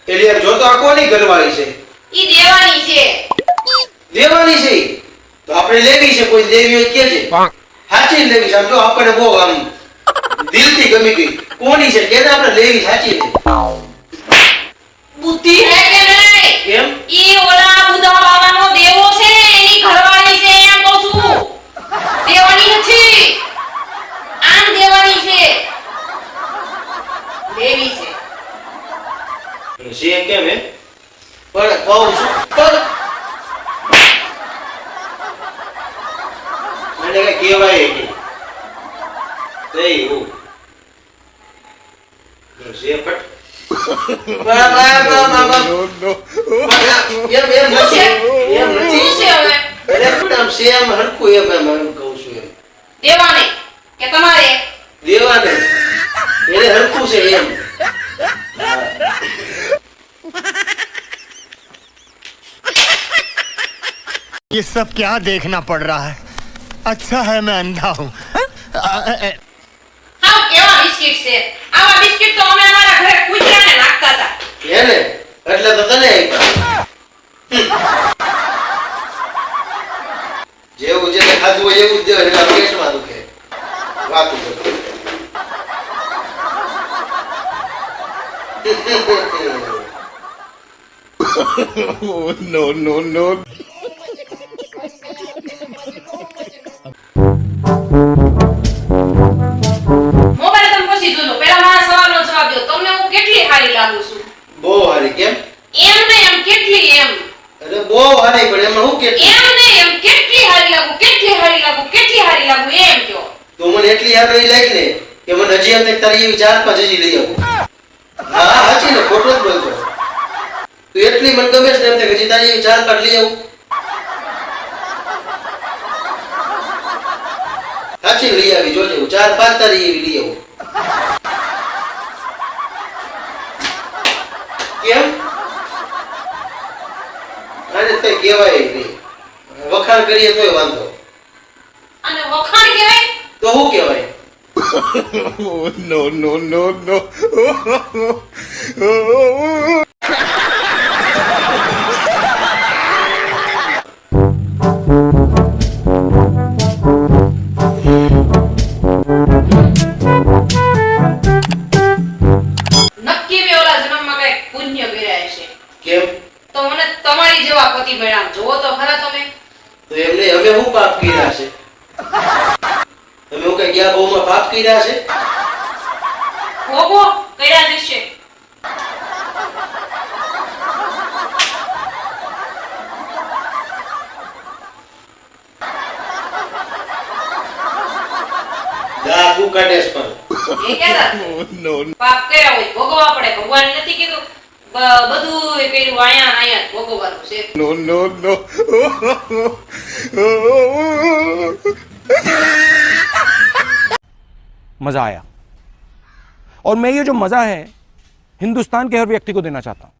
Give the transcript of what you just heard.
એટલે એમ જો તો આ કોની ઘરવાળી છે? ઈ દેવાની છે. દેવાની છે ઈ? તો આપણે લેવી છે, કોઈ લેવી હોય કે છે સાચી લેવી છે. આમ જો આપણે બહુ આમ દિલથી ગમી ગઈ. કોની છે કે આપણે લેવી સાચી છે. બુદ્ધિ હે કે નહીં? કેમ? ઈ ઓલા બુધા બાવાનો દેવો છે, એની ઘરવાળી છે એમ કહું છું. દેવાની નથી. આમ દેવાની છે. દેવી છે. છે કેમ હે? પણ કહું છું પણ મને કઈ કહેવાય નહીં. નહીં હું છે ફટ એમ નથી. શું છે હવે? અરે પણ આમ છે એમ હરખું એમ કહું છું એમ. દેવાને કે તમારે? દેવાને એને હરખું છે એમ. ये सब क्या देखना पड़ रहा है? अच्छा है मैं अंधा हूँ. હા કેવા બિસ્કિટ છે? આવા બિસ્કિટ તો અમે અમારા ઘરે કૂતરાને નાખતા હતા. એને એટલે તો તને આપ્યા. જેવું જેને ખાધું હોય એવું જ દેવાય, એના પેટમાં દુખે. વાતું કર. No, no, no. મોબાઈલ તમે પછી જોજો. પહેલા મારા સવાલનો જવાબ દો. તમને હું કેટલી હારી લાગુ છું? બહુ હારી. કેમ? એમ ને એમ કેટલી એમ? અરે બહુ હારી, પણ એમાં હું કેટલી? એમ ને એમ કેટલી હારી લાગુ? કેટલી હારી લાગુ? કેટલી હારી લાગુ એમ કયો? તો મને એટલી હારી લાગી ને કે મને હજી એમ થાય તારી એવી 4-5 હજી લઈ આવું. હા સાચી ને, ખોટું જ બોલતો. તું એટલી મને ગમે છે ને એમ થાય કે હજી તારી એવી 4-5 લઈ આવું. સાચી લઈ આવી જોજે, હું 4-5 તારી એવી લઈ આવું. કેમ? આને તો કહેવાય નહીં. વખાણ કરીએ તોય વાંધો. અને વખાણ કહેવાય? તો શું કહેવાય? No, no, no, no. નક્કી મેં ઓલા જન્મમાં કઈ પુણ્ય કર્યા હશે. કેમ? તો મને તમારી જેવા પતિ મળ્યા. જોવો તો ખરા તમે. તો એમને અમે શું પાપ કર્યા છે? તમે હું કઈ ગયા બહુમાં પાપ કર્યા છે? ભોગો કર્યા જ હશે. દાંત હું કાઢેશ પણ. એ કહેતા No, પાપ કર્યા હોય ભોગવવા પડે. ભગવાને નથી કીધું બધું એ કર્યું આયા આયા ભોગવવાનું છે. no, no, no. मज़ा आया और मैं ये जो मज़ा है हिंदुस्तान के हर व्यक्ति को देना चाहता हूँ।